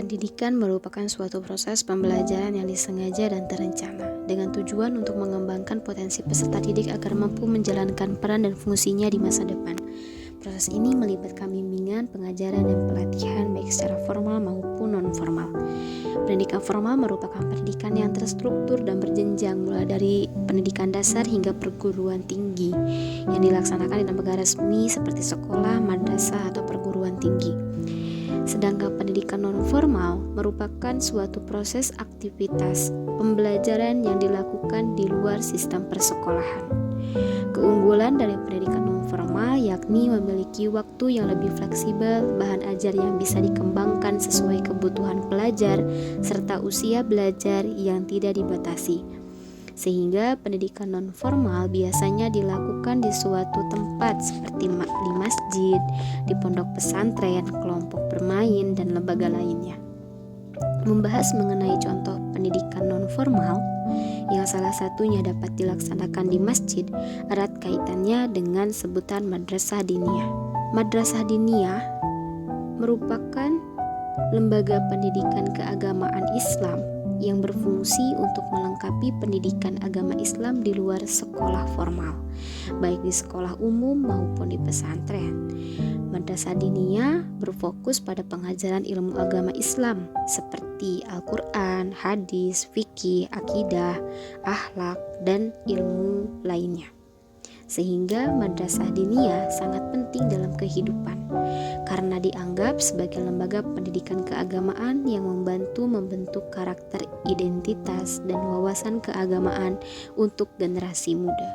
Pendidikan merupakan suatu proses pembelajaran yang disengaja dan terencana, dengan tujuan untuk mengembangkan potensi peserta didik agar mampu menjalankan peran dan fungsinya di masa depan. Proses ini melibatkan bimbingan, pengajaran, dan pelatihan baik secara formal maupun non-formal. Pendidikan formal merupakan pendidikan yang terstruktur dan berjenjang mulai dari pendidikan dasar hingga perguruan tinggi yang dilaksanakan di lembaga resmi seperti sekolah, madrasah, atau perguruan tinggi. Sedangkan pendidikan non-formal merupakan suatu proses aktivitas pembelajaran yang dilakukan di luar sistem persekolahan. Keunggulan dari pendidikan non-formal yakni memiliki waktu yang lebih fleksibel, bahan ajar yang bisa dikembangkan sesuai kebutuhan pelajar, serta usia belajar yang tidak dibatasi. Sehingga pendidikan non-formal biasanya dilakukan di suatu tempat seperti di masjid, di pondok pesantren, kelompok bermain, dan lembaga lainnya. Membahas mengenai contoh pendidikan non-formal yang salah satunya dapat dilaksanakan di masjid erat kaitannya dengan sebutan madrasah diniyah. Madrasah diniyah merupakan lembaga pendidikan keagamaan Islam yang berfungsi untuk melengkapi pendidikan agama Islam di luar sekolah formal, baik di sekolah umum maupun di pesantren. Madrasah diniyah berfokus pada pengajaran ilmu agama Islam seperti Al-Quran, hadis, fikih, akidah, akhlak, dan ilmu lainnya. Sehingga madrasah diniyah sangat penting dalam kehidupan karena dianggap sebagai lembaga pendidikan keagamaan yang membantu membentuk karakter, identitas, dan wawasan keagamaan untuk generasi muda.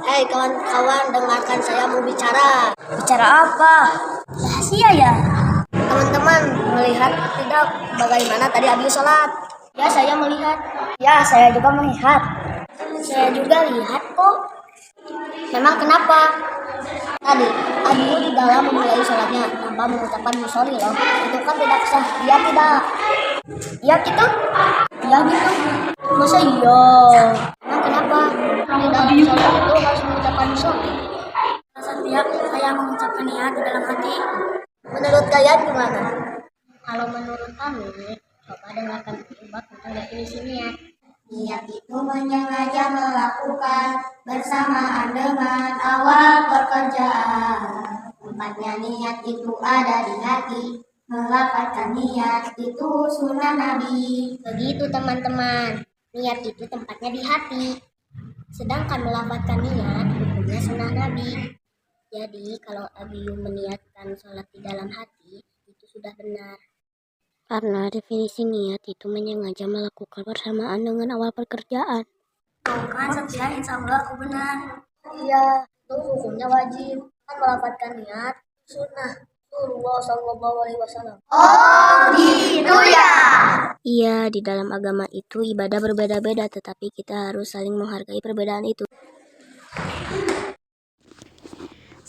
Hai kawan-kawan, dengarkan saya mau bicara. Bicara apa? Rahasia ya? Teman-teman melihat tidak bagaimana tadi Abi sholat? Ya, saya melihat. Ya, saya juga melihat. Saya juga lihat kok. Memang kenapa? Tadi Abi di dalam memulai sholatnya tanpa mengucapkan musolli loh. Itu kan tidak sah. Dia tidak. Ya gitu? Ya gitu. Masa iya? Emang kenapa? Di dalam sholat itu harus mengucapkan musolli. Setiap saya mengucapkan niat di dalam hati. Menurut kalian gimana? Kalau menurut kami, coba dengarkan bab tentang definisi niat. Niat itu menyengaja melakukan bersamaan dengan awal pekerjaan. Tempatnya niat itu ada di hati. Melafalkan niat itu sunnah Nabi. Begitu teman-teman. Niat itu tempatnya di hati. Sedangkan melafalkan niat hukumnya sunnah Nabi. Jadi kalau Abiyu meniatkan sholat di dalam hati, itu sudah benar. Karena definisi niat itu menyengaja melakukan bersamaan dengan awal pekerjaan. Kan Satya, insya Allah aku benar. Iya, itu hukumnya wajib. Kan melafalkan niat, sunnah. Rasulullah Sallallahu Alaihi Wasallam. Oh gitu ya? Iya, di dalam agama itu ibadah berbeda-beda, tetapi kita harus saling menghargai perbedaan itu.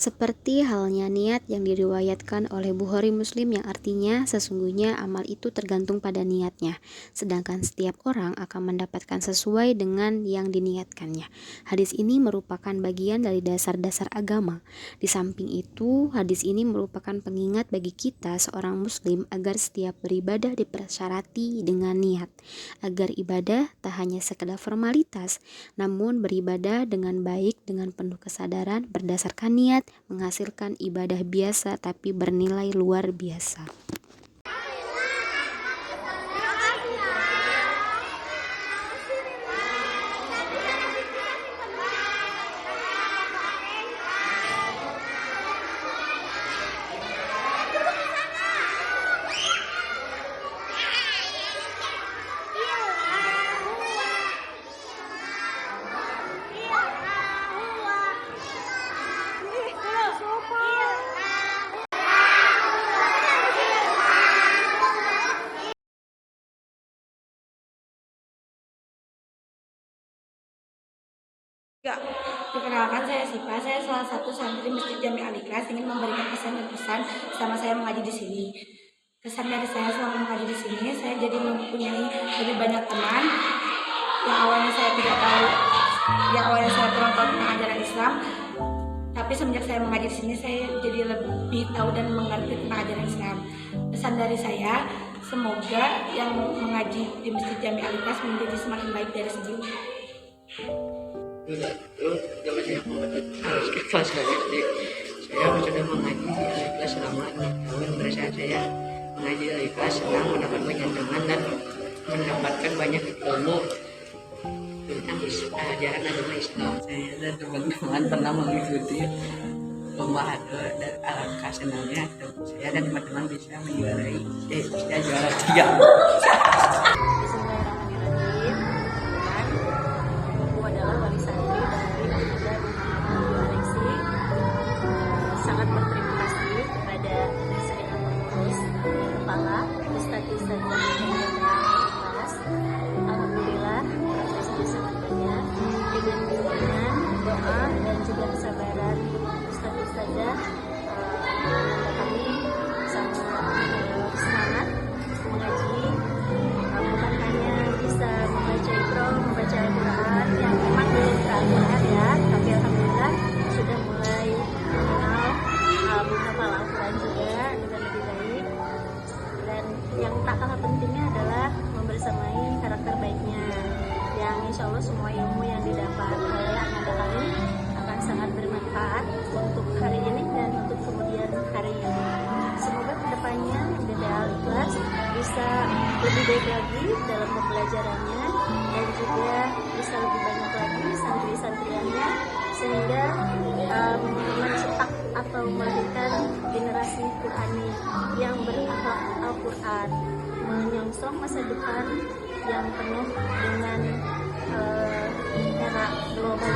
Seperti halnya niat yang diriwayatkan oleh Bukhari Muslim yang artinya sesungguhnya amal itu tergantung pada niatnya, sedangkan setiap orang akan mendapatkan sesuai dengan yang diniatkannya. Hadis ini merupakan bagian dari dasar-dasar agama. Di samping itu, hadis ini merupakan pengingat bagi kita seorang muslim agar setiap beribadah dipersyaratkan dengan niat, agar ibadah tak hanya sekedar formalitas, namun beribadah dengan baik dengan penuh kesadaran berdasarkan niat menghasilkan ibadah biasa tapi bernilai luar biasa. Ya, perkenalkan saya Sipa. Saya salah satu santri Masjid Jami Al-Ikhlas ingin memberikan kesan dan pesan selama saya mengaji di sini. Kesan dari saya selama mengaji di sini, saya jadi mempunyai lebih banyak teman yang awalnya saya tidak tahu, yang awalnya saya kurang tahu tentang ajaran Islam. Tapi semenjak saya mengaji di sini, saya jadi lebih tahu dan mengerti tentang ajaran Islam. Pesan dari saya, semoga yang mengaji di Masjid Jami Al-Ikhlas menjadi semakin baik dari sebelumnya. Zaman saya harus ke kelas SD, saya sudah mengaji di Al-Ikhlas selama 6 tahun. Pada saat saya mengaji di Al-Ikhlas, senang mendapat banyak teman dan mendapatkan banyak ilmu tentang ajaran agama Islam. Saya dan teman-teman pernah mengikuti lomba dan alangkah senangnya saya dan teman-teman bisa menjuarai bisa juara 3. Sangat berterima kasih kepada saya pengurus kepala Ustadz Ikhlas. Alhamdulillah prosesnya sangat banyak dengan dukungan, doa dan juga kesabaran Ustadz-Ustadzah. Kami sangat semangat mengaji, bukan hanya bisa membaca Iqra, membaca Al-Quran yang memang belum keadaan ya, tapi alhamdulillah sudah mulai mengenal menghafal Al-Quran juga dengan lebih baik. Dan yang tak kalah pentingnya adalah membersamai karakter baiknya, yang insya Allah semua ilmu yang didapat oleh Ananda kali akan sangat bermanfaat untuk hari ini dan untuk kemudian harinya. Semoga kedepannya DD Al-Ikhlas bisa lebih baik lagi dalam pembelajarannya dan juga bisa lebih banyak lagi santri-santriannya, sehingga mencetak atau melahirkan generasi Qurani yang berakhlak Al-Quran, menyongsong masa depan yang penuh dengan era global